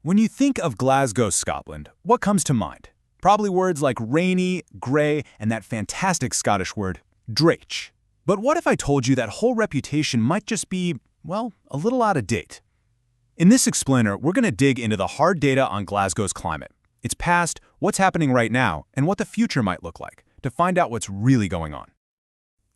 When you think of Glasgow, Scotland, what comes to mind? Probably words like rainy, grey, and that fantastic Scottish word, dreich. But what if I told you that whole reputation might just be, well, a little out of date? In this explainer, we're going to dig into the hard data on Glasgow's climate, its past, what's happening right now, and what the future might look like, to find out what's really going on.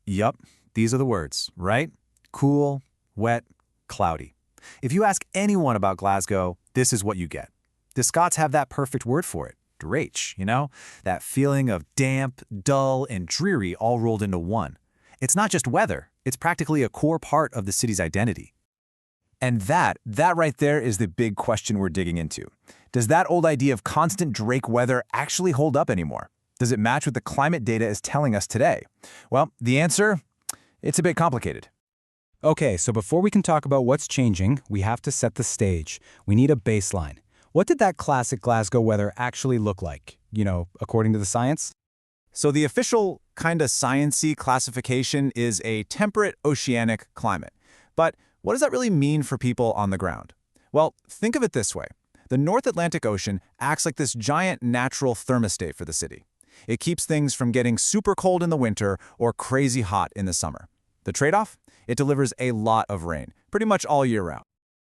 Yup, these are the words, right? Cool, wet, cloudy. If you ask anyone about Glasgow, this is what you get. The Scots have that perfect word for it, dreich, that feeling of damp, dull, and dreary all rolled into one. It's not just weather, it's practically a core part of the city's identity. And that right there is the big question we're digging into. Does that old idea of constant dreich weather actually hold up anymore? Does it match what the climate data is telling us today? Well, the answer, it's a bit complicated. Okay, so before we can talk about what's changing, we have to set the stage. We need a baseline. What did that classic Glasgow weather actually look like, according to the science? So the official kinda science-y classification is a temperate oceanic climate. But what does that really mean for people on the ground? Well, think of it this way. The North Atlantic Ocean acts like this giant natural thermostat for the city. It keeps things from getting super cold in the winter or crazy hot in the summer. The trade-off? It delivers a lot of rain, pretty much all year round.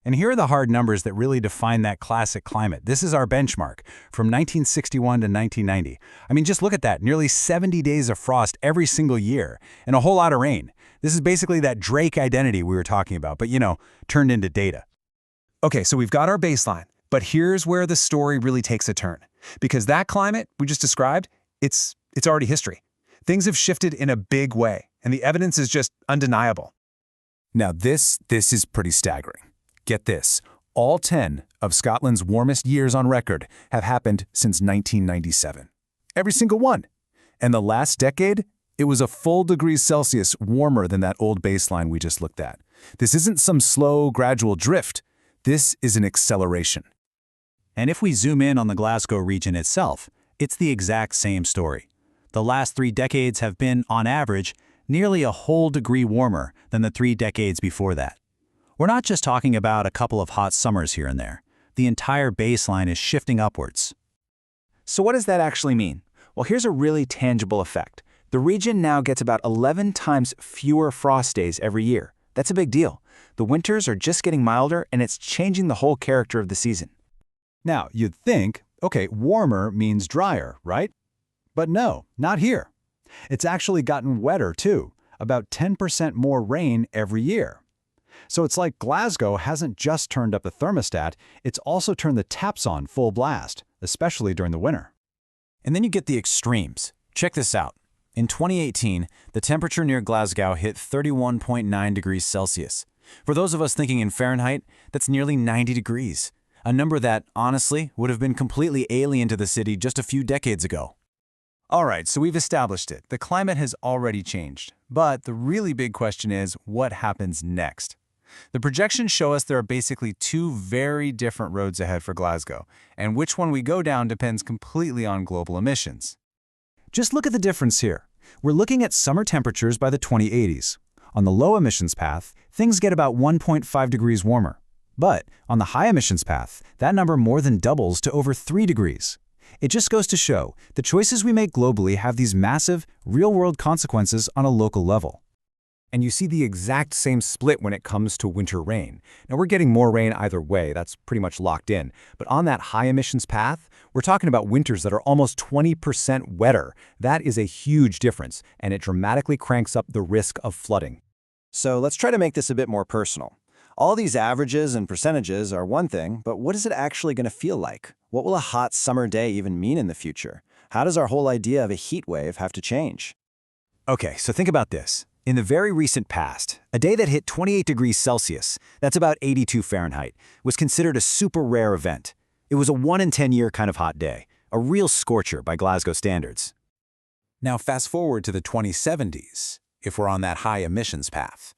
And here are the hard numbers that really define that classic climate. This is our benchmark from 1961 to 1990. I mean, just look at that. Nearly 70 days of frost every single year and a whole lot of rain. This is basically that dreich identity we were talking about, but turned into data. Okay, so we've got our baseline, but here's where the story really takes a turn. Because that climate we just described, it's already history. Things have shifted in a big way, and the evidence is just undeniable. Now this is pretty staggering. Get this, all 10 of Scotland's warmest years on record have happened since 1997. Every single one. And the last decade, it was a full degree Celsius warmer than that old baseline we just looked at. This isn't some slow, gradual drift. This is an acceleration. And if we zoom in on the Glasgow region itself, it's the exact same story. The last 3 decades have been, on average, nearly a whole degree warmer than the 3 decades before that. We're not just talking about a couple of hot summers here and there. The entire baseline is shifting upwards. So what does that actually mean? Well, here's a really tangible effect. The region now gets about 11 times fewer frost days every year. That's a big deal. The winters are just getting milder, and it's changing the whole character of the season. Now, you'd think, okay, warmer means drier, right? But no, not here. It's actually gotten wetter too, about 10% more rain every year. So it's like Glasgow hasn't just turned up the thermostat, it's also turned the taps on full blast, especially during the winter. And then you get the extremes. Check this out. In 2018, the temperature near Glasgow hit 31.9 degrees Celsius. For those of us thinking in Fahrenheit, that's nearly 90 degrees, a number that, honestly, would have been completely alien to the city just a few decades ago. All right, so we've established it. The climate has already changed. But the really big question is, what happens next? The projections show us there are basically 2 very different roads ahead for Glasgow, and which one we go down depends completely on global emissions. Just look at the difference here. We're looking at summer temperatures by the 2080s. On the low emissions path, things get about 1.5 degrees warmer. But on the high emissions path, that number more than doubles to over 3 degrees. It just goes to show the choices we make globally have these massive, real-world consequences on a local level. And you see the exact same split when it comes to winter rain. Now, we're getting more rain either way, that's pretty much locked in. But on that high emissions path, we're talking about winters that are almost 20% wetter. That is a huge difference, and it dramatically cranks up the risk of flooding. So let's try to make this a bit more personal. All these averages and percentages are one thing, but what is it actually going to feel like? What will a hot summer day even mean in the future? How does our whole idea of a heat wave have to change? Okay, so think about this. In the very recent past, a day that hit 28 degrees Celsius, that's about 82 Fahrenheit, was considered a super rare event. It was a 1 in 10 year kind of hot day, a real scorcher by Glasgow standards. Now fast forward to the 2070s, if we're on that high emissions path.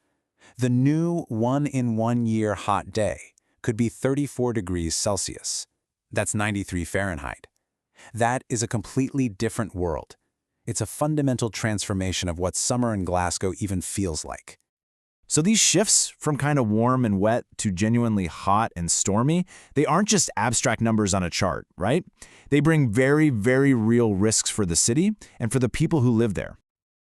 The new 1 in 1 year hot day could be 34 degrees Celsius. That's 93 Fahrenheit. That is a completely different world. It's a fundamental transformation of what summer in Glasgow even feels like. So these shifts from kind of warm and wet to genuinely hot and stormy, they aren't just abstract numbers on a chart, right? They bring very, very real risks for the city and for the people who live there.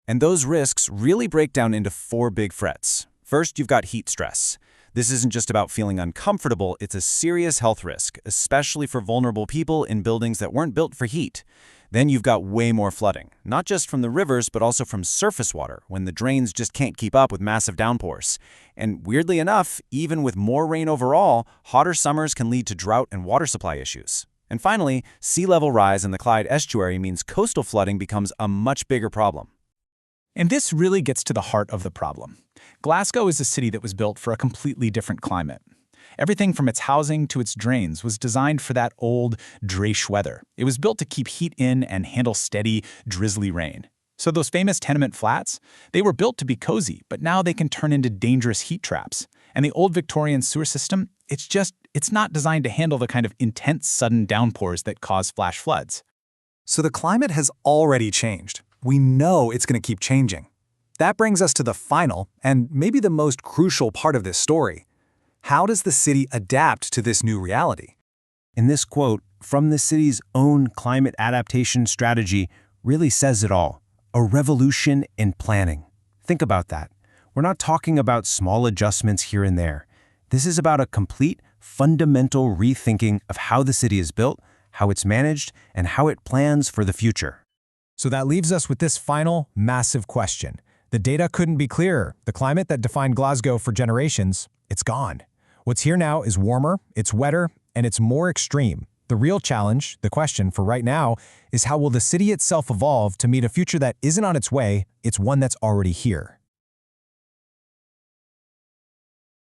And those risks really break down into 4 big threats. First, you've got heat stress. This isn't just about feeling uncomfortable, it's a serious health risk, especially for vulnerable people in buildings that weren't built for heat. Then you've got way more flooding, not just from the rivers, but also from surface water, when the drains just can't keep up with massive downpours. And weirdly enough, even with more rain overall, hotter summers can lead to drought and water supply issues. And finally, sea level rise in the Clyde estuary means coastal flooding becomes a much bigger problem. And this really gets to the heart of the problem. Glasgow is a city that was built for a completely different climate. Everything from its housing to its drains was designed for that old dreich weather. It was built to keep heat in and handle steady, drizzly rain. So those famous tenement flats, they were built to be cozy, but now they can turn into dangerous heat traps. And the old Victorian sewer system, it's not designed to handle the kind of intense sudden downpours that cause flash floods. So the climate has already changed. We know it's going to keep changing. That brings us to the final, and maybe the most crucial part of this story. How does the city adapt to this new reality? And this quote from the city's own climate adaptation strategy really says it all. A revolution in planning. Think about that. We're not talking about small adjustments here and there. This is about a complete, fundamental rethinking of how the city is built, how it's managed, and how it plans for the future. So that leaves us with this final, massive question. The data couldn't be clearer. The climate that defined Glasgow for generations, it's gone. What's here now is warmer, it's wetter, and it's more extreme. The real challenge, the question for right now, is how will the city itself evolve to meet a future that isn't on its way, it's one that's already here.